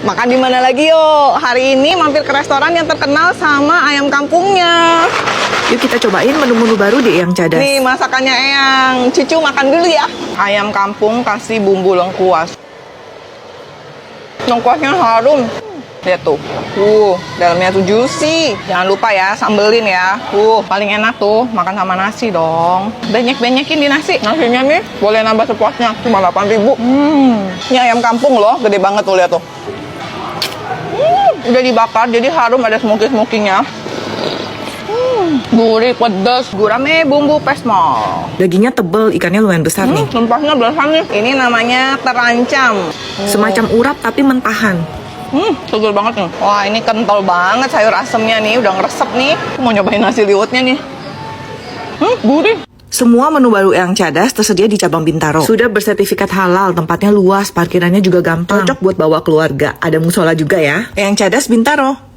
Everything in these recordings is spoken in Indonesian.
Makan di mana lagi yuk? Hari ini mampir ke restoran yang terkenal sama ayam kampungnya. Yuk kita cobain menu-menu baru di Eyang Cadas. Nih masakannya Eyang. Cucu makan dulu ya. Ayam kampung kasih bumbu lengkuas. Lengkuasnya harum. Lihat tuh. Dalamnya tuh juicy. Jangan lupa ya, sambelin ya. Paling enak tuh makan sama nasi dong. Banyak-banyakin di nasi. Nasinya nih boleh nambah sepuasnya. Cuma 8.000. Ini ayam kampung loh, gede banget tuh, lihat tuh. Udah dibakar, jadi harum, ada smoky-smokinya. Gurih, pedas, gurame bumbu pesmol. Dagingnya tebel, ikannya lumayan besar nih. Rempahnya belasan nih. Ini namanya terancam. Semacam urap tapi mentahan. Seger banget nih. Wah, ini kental banget sayur asemnya nih, udah ngeresep nih. Aku mau nyobain nasi liwetnya nih. Gurih. Semua menu baru Eyang Cadas tersedia di cabang Bintaro. Sudah bersertifikat halal, tempatnya luas, parkirannya juga gampang. Cocok buat bawa keluarga. Ada musola juga ya. Eyang Cadas Bintaro.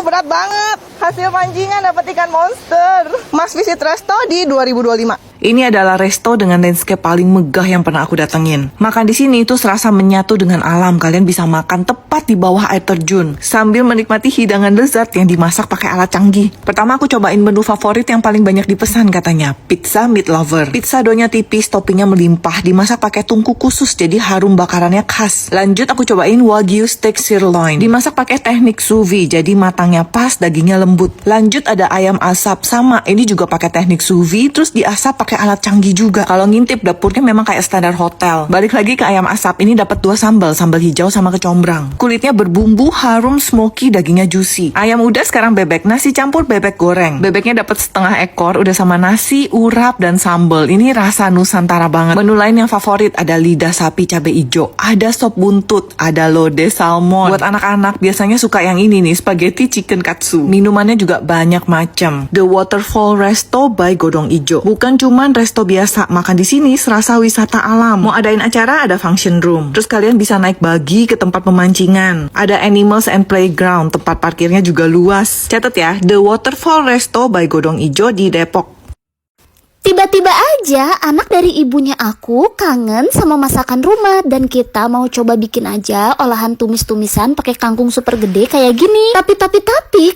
Berat banget. Hasil pancingan dapat ikan monster. Mas visit resto di 2025. Ini adalah resto dengan landscape paling megah yang pernah aku datengin. Makan di sini itu serasa menyatu dengan alam. Kalian bisa makan tepat di bawah air terjun sambil menikmati hidangan lezat yang dimasak pakai alat canggih. Pertama aku cobain menu favorit yang paling banyak dipesan katanya, pizza meat lover. Pizza doughnya tipis, toppingnya melimpah, dimasak pakai tungku khusus jadi harum bakarannya khas. Lanjut aku cobain wagyu steak sirloin. Dimasak pakai teknik sous vide jadi matangnya pas, dagingnya lembut. Lanjut ada ayam asap sama, ini juga pakai teknik sous vide terus diasap pakai alat canggih juga. Kalau ngintip dapurnya memang kayak standar hotel. Balik lagi ke ayam asap, ini dapat 2 sambal hijau sama kecombrang. Kulitnya berbumbu, harum, smoky, dagingnya juicy. Ayam udah, sekarang bebek, nasi campur bebek goreng. Bebeknya dapat setengah ekor, udah sama nasi, urap, dan sambal. Ini rasa Nusantara banget. Menu lain yang favorit ada lidah sapi cabai hijau, ada sop buntut, ada lode salmon. Buat anak-anak biasanya suka yang ini nih, spaghetti chicken katsu. Minumannya juga banyak macam. The Waterfall Resto by Godong Ijo. Bukan cuma resto biasa, makan di sini serasa wisata alam. Mau adain acara, ada function room. Terus kalian bisa naik buggy ke tempat pemancingan. Ada animals and playground, tempat parkirnya juga luas. Catat ya, The Waterfall Resto by Godong Ijo di Depok. Tiba-tiba aja anak dari ibunya aku kangen sama masakan rumah dan kita mau coba bikin aja olahan tumis-tumisan pakai kangkung super gede kayak gini. Tapi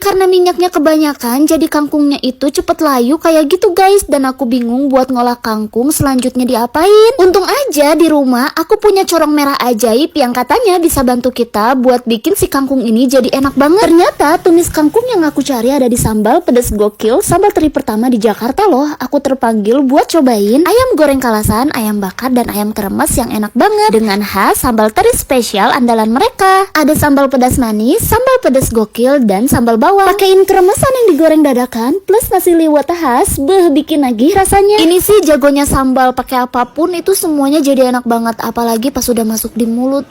karena minyaknya kebanyakan jadi kangkungnya itu cepet layu kayak gitu guys, dan aku bingung buat ngolah kangkung selanjutnya diapain. Untung aja di rumah aku punya corong merah ajaib yang katanya bisa bantu kita buat bikin si kangkung ini jadi enak banget. Ternyata tumis kangkung yang aku cari ada di sambal pedas gokil, sambal teri pertama di Jakarta loh. Aku terpanggil buat cobain ayam goreng kalasan, ayam bakar, dan ayam kremes yang enak banget dengan khas sambal teri spesial andalan mereka. Ada sambal pedas manis, sambal pedas gokil, dan sambal bawang. Pakein kremesan yang digoreng dadakan plus nasi liwet khas, bikin nagih rasanya. Ini sih jagonya sambal, pakai apapun itu semuanya jadi enak banget, apalagi pas sudah masuk di mulut,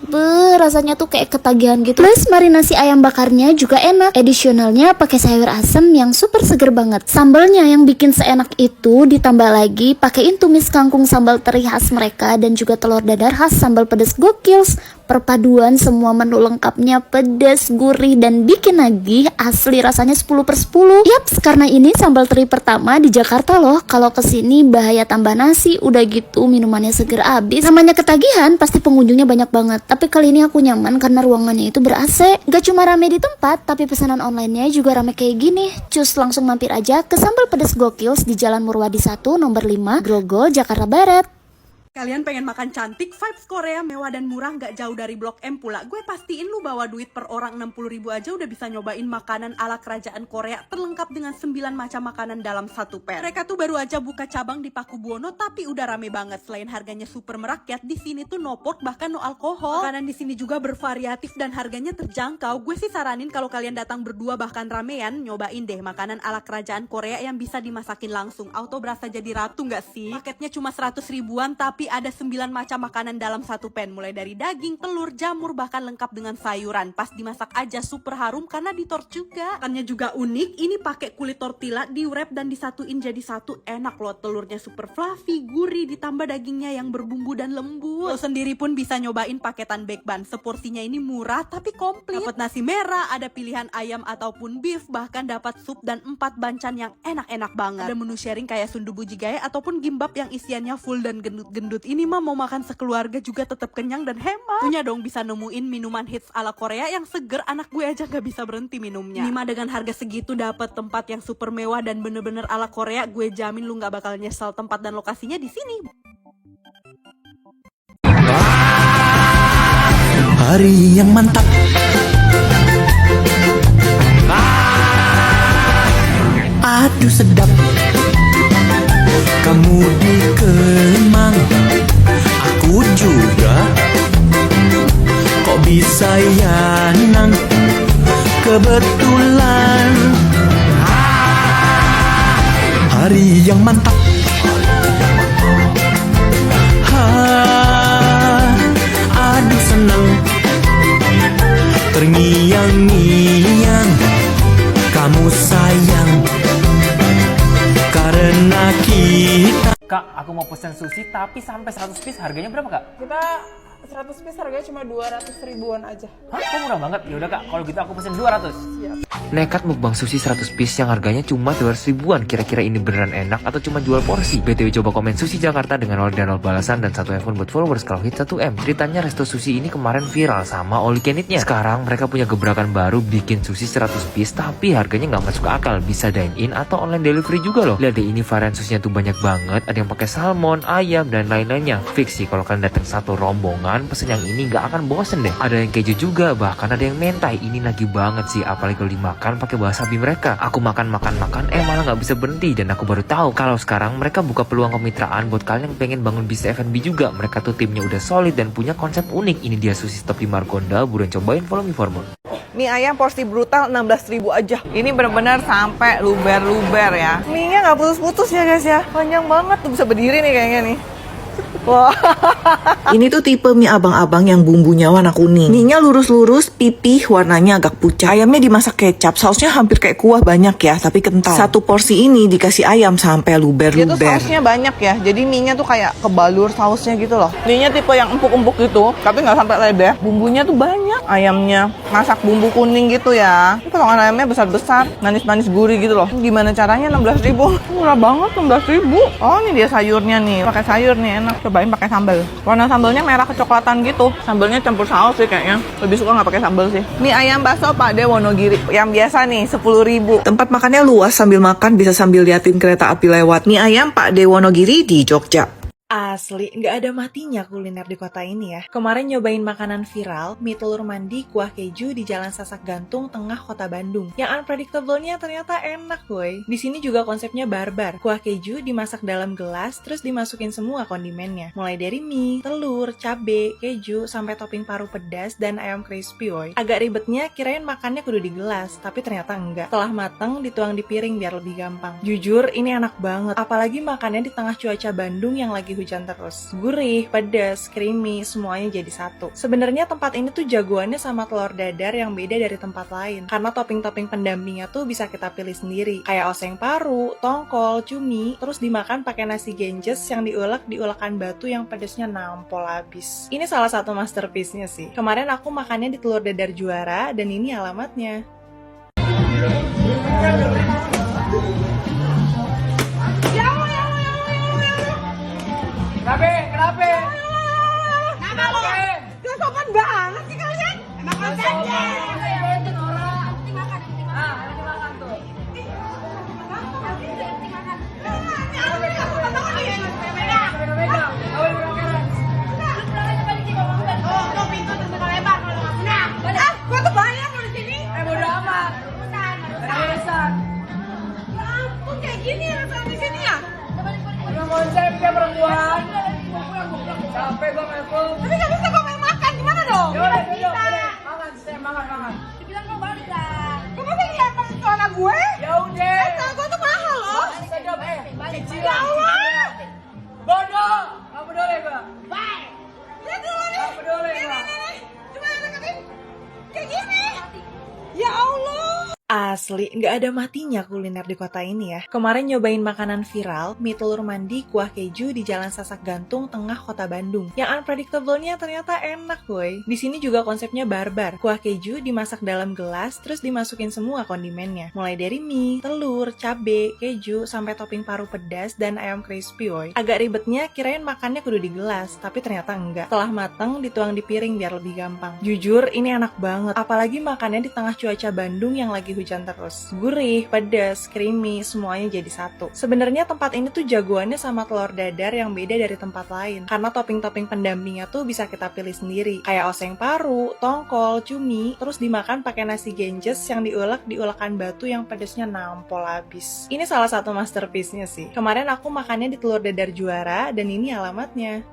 rasanya tuh kayak ketagihan gitu. Plus marinasi ayam bakarnya juga enak. Additionalnya pakai sayur asem yang super seger banget. Sambalnya yang bikin seenak itu ditambah lagi pakein tumis kangkung sambal teri khas mereka dan juga telur dadar khas sambal pedas gokil. Perpaduan semua menu lengkapnya pedas, gurih, dan bikin nagih, asli rasanya 10/10. Yaps, karena ini sambal teri pertama di Jakarta loh. Kalau kesini bahaya tambah nasi, udah gitu minumannya seger abis. Namanya ketagihan pasti pengunjungnya banyak banget. Tapi kali ini aku nyaman karena ruangannya itu ber-AC. Gak cuma rame di tempat, tapi pesanan online-nya juga rame kayak gini. Cus, langsung mampir aja ke sambal pedas gokil di Jalan Murwadi 1 nomor 5 Grogol, Jakarta Barat. Kalian pengen makan cantik, vibes Korea, mewah dan murah, gak jauh dari Blok M pula. Gue pastiin lu bawa duit per orang 60.000 aja udah bisa nyobain makanan ala kerajaan Korea terlengkap dengan 9 macam makanan dalam satu pan. Mereka tuh baru aja buka cabang di Pakubuwono tapi udah rame banget. Selain harganya super merakyat, di sini tuh no pork bahkan no alkohol. Makanan di sini juga bervariatif dan harganya terjangkau. Gue sih saranin kalau kalian datang berdua bahkan ramean, nyobain deh makanan ala kerajaan Korea yang bisa dimasakin langsung. Auto berasa jadi ratu gak sih? Paketnya cuma 100 ribuan tapi ada 9 macam makanan dalam satu pan, mulai dari daging, telur, jamur, bahkan lengkap dengan sayuran. Pas dimasak aja super harum karena ditor juga. Makannya juga unik, ini pakai kulit tortilla diwrap dan disatuin jadi satu. Enak loh, telurnya super fluffy, gurih, ditambah dagingnya yang berbumbu dan lembut. Lo sendiri pun bisa nyobain paketan baked bun. Seporsinya ini murah tapi komplit. Dapat nasi merah, ada pilihan ayam ataupun beef, bahkan dapat sup dan 4 bancan yang enak-enak banget. Ada menu sharing kayak sundubu jjigae ataupun gimbap yang isiannya full dan gendut-gendut. dangdut ini mah mau makan sekeluarga juga tetap kenyang dan hemat. Punya dong bisa nemuin minuman hits ala Korea yang seger, anak gue aja gak bisa berhenti minumnya. Ini mah dengan harga segitu dapat tempat yang super mewah dan bener-bener ala Korea, gue jamin lu gak bakal nyesel. Tempat dan lokasinya di sini. Hari yang mantap. Aduh sedap. Kamu di Kemang, aku juga. Kok bisa ya nang? Kebetulan. Hari yang mantap. Aduh senang. Terngiang-ngiang, kamu sayang karena kita. Kak, aku mau pesan sushi tapi sampai 100 piece, harganya berapa kak? Kita 100 piece harganya cuma 200 ribuan aja. Hah? Kok murah banget? Yaudah kak, kalau gitu aku pesen 200. Siap. Nekat mukbang sushi 100 piece yang harganya cuma 200 ribuan. Kira-kira ini beneran enak atau cuma jual porsi? BTW coba komen sushi Jakarta dengan 0 dan 0 balasan dan 1 iPhone buat followers kalau hit 1M. Ceritanya resto sushi ini kemarin viral sama all you can eat-nya. Sekarang mereka punya gebrakan baru bikin sushi 100 piece tapi harganya nggak masuk akal. Bisa dine in atau online delivery juga loh. Lihat deh ini varian sushinya tuh banyak banget. Ada yang pakai salmon, ayam dan lain-lainnya. Fix sih kalau kalian datang satu rombongan pesen yang ini nggak akan bosen deh. Ada yang keju juga, bahkan ada yang mentai. Ini nagih banget sih, apalagi kalau dimakan pakai wasabi mereka. Aku makan malah nggak bisa berhenti, dan aku baru tahu kalau sekarang mereka buka peluang kemitraan buat kalian yang pengen bangun bisnis F&B juga. Mereka tuh timnya udah solid dan punya konsep unik. Ini dia sushi stop di Margonda, buruan cobain, follow me for more. Mie ayam porsi brutal 16.000 aja. Ini bener-bener sampai luber-luber ya. Mie-nya nggak putus-putus ya guys ya. Panjang banget tuh, bisa berdiri nih kayaknya nih. Wah. Ini tuh tipe mie abang-abang yang bumbunya warna kuning. Mie-nya lurus-lurus, pipih, warnanya agak pucat. Ayamnya dimasak kecap, sausnya hampir kayak kuah banyak ya, tapi kental. Satu porsi ini dikasih ayam sampai Dia tuh luber-luber. sausnya banyak ya, jadi mie-nya tuh kayak kebalur sausnya gitu loh. Mie-nya tipe yang empuk-empuk gitu, tapi nggak sampai lebar. Bumbunya tuh banyak. Ayamnya masak bumbu kuning gitu ya. Ini potongan ayamnya besar-besar, manis-manis gurih gitu loh. Gimana caranya 16.000? Murah banget 16.000. Oh ini dia sayurnya nih, pakai sayur nih enak. Cobain pakai sambal. Warna sambalnya merah kecoklatan gitu. Sambalnya campur saus sih kayaknya. Lebih suka nggak pakai sambal sih. Mie ayam bakso Pak De Wonogiri yang biasa nih 10.000. Tempat makannya luas, sambil makan bisa sambil liatin kereta api lewat. Mie ayam Pak De Wonogiri di Jogja. Asli, nggak ada matinya kuliner di kota ini ya. Kemarin nyobain makanan viral, mie telur mandi kuah keju di Jalan Sasak Gantung, tengah kota Bandung. Yang unpredictable-nya ternyata enak woy. Di sini juga konsepnya barbar. Kuah keju dimasak dalam gelas, terus dimasukin semua kondimennya. Mulai dari mie, telur, cabe, keju, sampai topping paru pedas dan ayam crispy woy. Agak ribetnya kirain makannya kudu di gelas, tapi ternyata enggak. Setelah mateng, dituang di piring biar lebih gampang. Jujur, ini enak banget. Apalagi makannya di tengah cuaca Bandung yang lagi hujan terus. Gurih, pedas, creamy, semuanya jadi satu. Sebenarnya tempat ini tuh jagoannya sama telur dadar yang beda dari tempat lain. Karena topping-topping pendampingnya tuh bisa kita pilih sendiri. Kayak oseng paru, tongkol, cumi, terus dimakan pakai nasi genjes yang diulek di ulekan batu yang pedasnya nampol abis. Ini salah satu masterpiece-nya sih. Kemarin aku makannya di Telur Dadar Juara dan ini alamatnya. Kenapa? Gak sopan banget sih kalian. Emang kontennya. Konsepnya perempuan. Capek gue Mevel. Tapi gak bisa kok main makan, gimana dong? Yaudah, makan, saya makan. Dibilang gak balik. Kamu sih lihat celana gue? Yaudah. Celana gue tuh mahal loh. Sedap, cicilan. Ya Allah. Bodoh, gak peduli gue. Bye. Lihat dulu nih. Gak peduli gue. Nih. Cuma deketin. Kayak gini. Ya Allah. Asli, nggak ada matinya kuliner di kota ini ya. Kemarin nyobain makanan viral, mie telur mandi kuah keju di Jalan Sasak Gantung, tengah kota Bandung. Yang unpredictable-nya ternyata enak woy. Di sini juga konsepnya barbar. Kuah keju dimasak dalam gelas, terus dimasukin semua kondimennya. Mulai dari mie, telur, cabe, keju, sampai topping paru pedas dan ayam crispy woy. Agak ribetnya kirain makannya kudu di gelas, tapi ternyata enggak. Setelah mateng, dituang di piring biar lebih gampang. Jujur, ini enak banget. Apalagi makannya di tengah cuaca Bandung yang lagi hujan terus. Gurih, pedas, creamy, semuanya jadi satu. Sebenarnya tempat ini tuh jagoannya sama telur dadar yang beda dari tempat lain. Karena topping-topping pendampingnya tuh bisa kita pilih sendiri. Kayak oseng paru, tongkol, cumi, terus dimakan pakai nasi genjes yang diulek di ulekan batu yang pedasnya nampol abis. Ini salah satu masterpiece-nya sih. Kemarin aku makannya di Telur Dadar Juara dan ini alamatnya.